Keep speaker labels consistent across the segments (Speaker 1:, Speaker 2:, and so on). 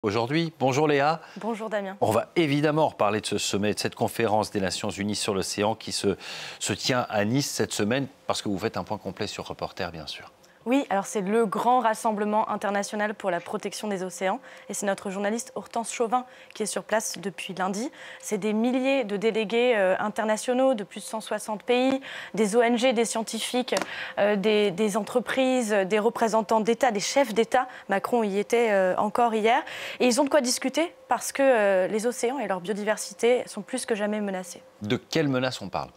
Speaker 1: Aujourd'hui, bonjour Léa.
Speaker 2: Bonjour Damien.
Speaker 1: On va évidemment reparler de ce sommet, de cette conférence des Nations Unies sur l'océan qui se tient à Nice cette semaine, parce que vous faites un point complet sur Reporter, bien sûr.
Speaker 2: Oui, alors c'est le grand rassemblement international pour la protection des océans et c'est notre journaliste Hortense Chauvin qui est sur place depuis lundi. C'est des milliers de délégués internationaux de plus de 160 pays, des ONG, des scientifiques, des entreprises, des représentants d'État, des chefs d'État. Macron y était encore hier. Et ils ont de quoi discuter parce que les océans et leur biodiversité sont plus que jamais menacés.
Speaker 1: De quelles menaces on parle ?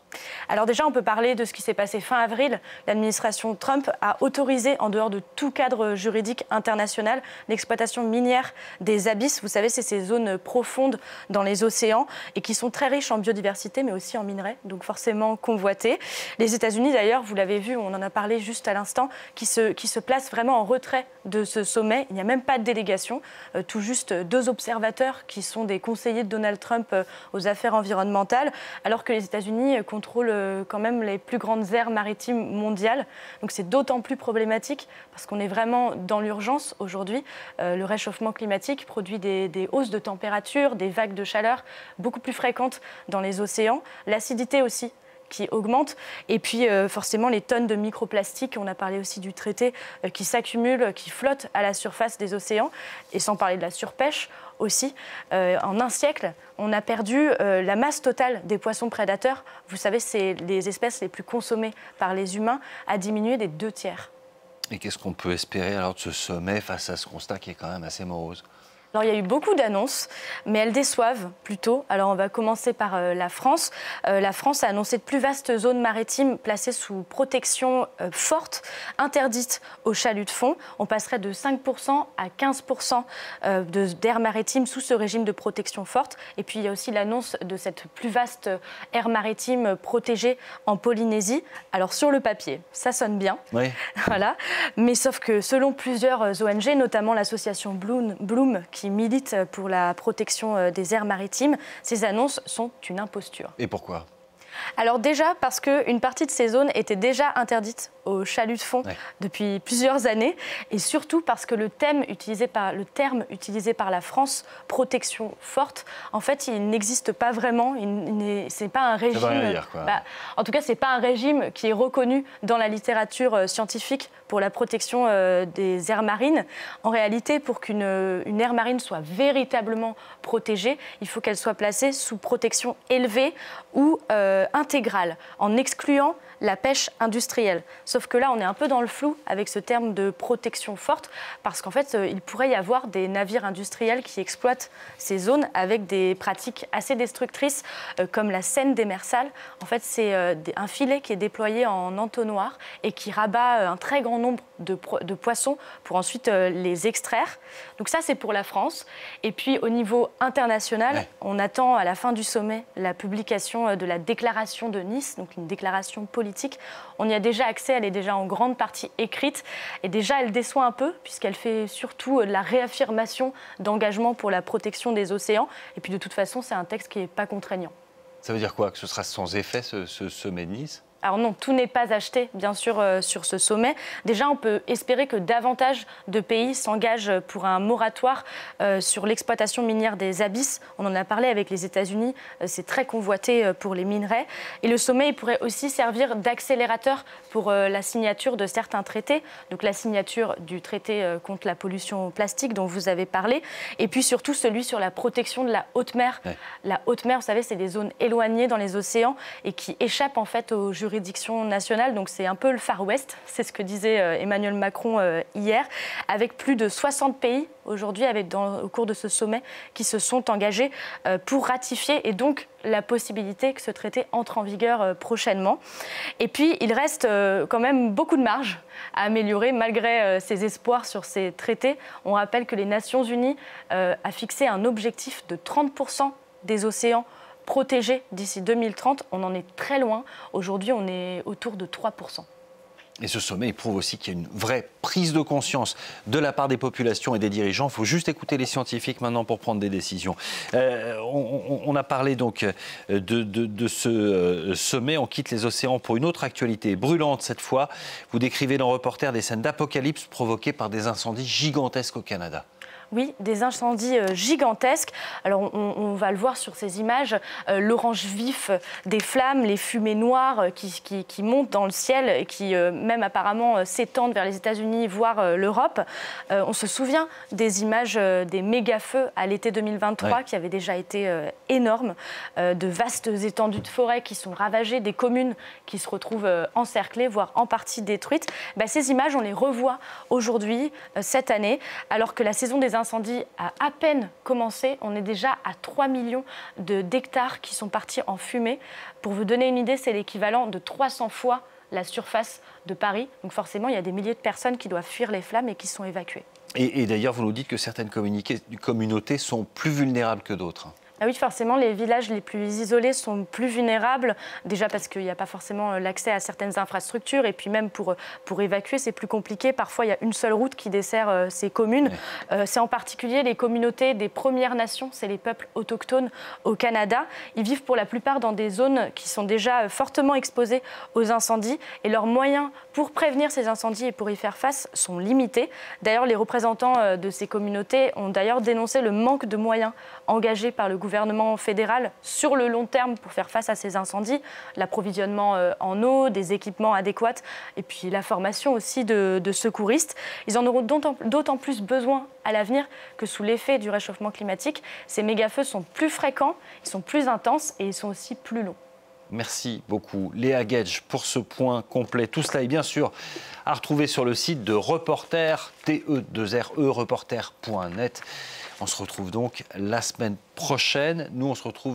Speaker 2: Alors déjà, on peut parler de ce qui s'est passé fin avril. L'administration Trump a autorisé, en dehors de tout cadre juridique international, l'exploitation minière des abysses. Vous savez, c'est ces zones profondes dans les océans et qui sont très riches en biodiversité, mais aussi en minerais, donc forcément convoitées. Les États-Unis, d'ailleurs, vous l'avez vu, on en a parlé juste à l'instant, qui se placent vraiment en retrait de ce sommet. Il n'y a même pas de délégation, tout juste 2 observateurs qui sont des conseillers de Donald Trump aux affaires environnementales, alors que les États-Unis contrôlent quand même les plus grandes aires maritimes mondiales. Donc c'est d'autant plus problématique parce qu'on est vraiment dans l'urgence aujourd'hui. Le réchauffement climatique produit des hausses de température, des vagues de chaleur beaucoup plus fréquentes dans les océans. L'acidité aussi qui augmente. Et puis forcément les tonnes de microplastiques, on a parlé aussi du traité, qui s'accumulent, qui flottent à la surface des océans. Et sans parler de la surpêche aussi. En un siècle, on a perdu la masse totale des poissons prédateurs. Vous savez, c'est les espèces les plus consommées par les humains, a diminué des 2 tiers.
Speaker 1: Et qu'est-ce qu'on peut espérer alors de ce sommet face à ce constat qui est quand même assez morose ?
Speaker 2: Alors, il y a eu beaucoup d'annonces, mais elles déçoivent plutôt. Alors, on va commencer par la France. La France a annoncé de plus vastes zones maritimes placées sous protection forte, interdites aux chaluts de fond. On passerait de 5% à 15% d'aires maritimes sous ce régime de protection forte. Et puis, il y a aussi l'annonce de cette plus vaste aire maritime protégée en Polynésie. Alors, sur le papier, ça sonne bien.
Speaker 1: Oui.
Speaker 2: Voilà. Mais sauf que selon plusieurs ONG, notamment l'association Bloom, qui milite pour la protection des aires maritimes, ces annonces sont une imposture.
Speaker 1: Et pourquoi ?
Speaker 2: Alors déjà parce qu'une partie de ces zones était déjà interdite aux chaluts de fond depuis plusieurs années et surtout parce que le terme utilisé par la France, protection forte, en fait il n'existe pas vraiment, c'est pas un régime,
Speaker 1: ça veut rien dire, quoi.
Speaker 2: En tout cas c'est pas un régime qui est reconnu dans la littérature scientifique pour la protection des aires marines. En réalité, pour qu'une aire marine soit véritablement protégée, il faut qu'elle soit placée sous protection élevée ou intégrale, en excluant la pêche industrielle. Sauf que là, on est un peu dans le flou avec ce terme de protection forte, parce qu'en fait, il pourrait y avoir des navires industriels qui exploitent ces zones avec des pratiques assez destructrices, comme la seine démersale. En fait, c'est un filet qui est déployé en entonnoir et qui rabat un très grand nombre de poissons pour ensuite les extraire. Donc ça, c'est pour la France. Et puis, au niveau international, on attend à la fin du sommet la publication de la déclaration de Nice, donc une déclaration politique. On y a déjà accès, elle est déjà en grande partie écrite. Et déjà, elle déçoit un peu, puisqu'elle fait surtout de la réaffirmation d'engagement pour la protection des océans. Et puis, de toute façon, c'est un texte qui n'est pas contraignant.
Speaker 1: Ça veut dire quoi ? Que ce sera sans effet, ce sommet de Nice ?
Speaker 2: Alors non, tout n'est pas acheté, bien sûr, sur ce sommet. Déjà, on peut espérer que davantage de pays s'engagent pour un moratoire sur l'exploitation minière des abysses. On en a parlé avec les États-Unis, c'est très convoité pour les minerais. Et le sommet, il pourrait aussi servir d'accélérateur pour la signature de certains traités. Donc la signature du traité contre la pollution plastique dont vous avez parlé. Et puis surtout celui sur la protection de la haute mer. La haute mer, vous savez, c'est des zones éloignées dans les océans et qui échappent en fait aux juridictions nationale, donc c'est un peu le Far West, c'est ce que disait Emmanuel Macron hier, avec plus de 60 pays aujourd'hui, au cours de ce sommet, qui se sont engagés pour ratifier et donc la possibilité que ce traité entre en vigueur prochainement. Et puis, il reste quand même beaucoup de marge à améliorer malgré ces espoirs sur ces traités. On rappelle que les Nations Unies a fixé un objectif de 30% des océans protégés d'ici 2030, on en est très loin. Aujourd'hui, on est autour de 3%.
Speaker 1: Et ce sommet, il prouve aussi qu'il y a une vraie prise de conscience de la part des populations et des dirigeants. Il faut juste écouter les scientifiques maintenant pour prendre des décisions. On a parlé donc de ce sommet. On quitte les océans pour une autre actualité brûlante cette fois. Vous décrivez dans Reporter des scènes d'apocalypse provoquées par des incendies gigantesques au Canada.
Speaker 2: Oui, des incendies gigantesques. Alors on va le voir sur ces images, l'orange vif des flammes, les fumées noires qui montent dans le ciel et qui même apparemment s'étendent vers les États-Unis, voire l'Europe. On se souvient des images des méga-feux à l'été 2023 qui avaient déjà été énormes, de vastes étendues de forêt qui sont ravagées, des communes qui se retrouvent encerclées, voire en partie détruites. Ces images, on les revoit aujourd'hui, cette année, alors que la saison des incendies a à peine commencé. On est déjà à 3 millions d'hectares qui sont partis en fumée. Pour vous donner une idée, c'est l'équivalent de 300 fois la surface de Paris. Donc forcément, il y a des milliers de personnes qui doivent fuir les flammes et qui sont évacuées.
Speaker 1: Et d'ailleurs, vous nous dites que certaines communautés sont plus vulnérables que d'autres.
Speaker 2: Ah oui, forcément, les villages les plus isolés sont plus vulnérables, déjà parce qu'il n'y a pas forcément l'accès à certaines infrastructures, et puis même pour évacuer, c'est plus compliqué. Parfois, il y a une seule route qui dessert ces communes. C'est en particulier les communautés des Premières Nations, c'est les peuples autochtones au Canada. Ils vivent pour la plupart dans des zones qui sont déjà fortement exposées aux incendies, et leurs moyens pour prévenir ces incendies et pour y faire face sont limités. D'ailleurs, les représentants de ces communautés ont d'ailleurs dénoncé le manque de moyens engagés par le gouvernement fédéral sur le long terme pour faire face à ces incendies, l'approvisionnement en eau, des équipements adéquats et puis la formation aussi de secouristes. Ils en auront d'autant plus besoin à l'avenir que sous l'effet du réchauffement climatique, ces méga-feux sont plus fréquents, ils sont plus intenses et ils sont aussi plus longs.
Speaker 1: Merci beaucoup Léa Gedge pour ce point complet. Tout cela est bien sûr à retrouver sur le site de Reporter, TE2RE, reporter.net. On se retrouve donc la semaine prochaine. Nous, on se retrouve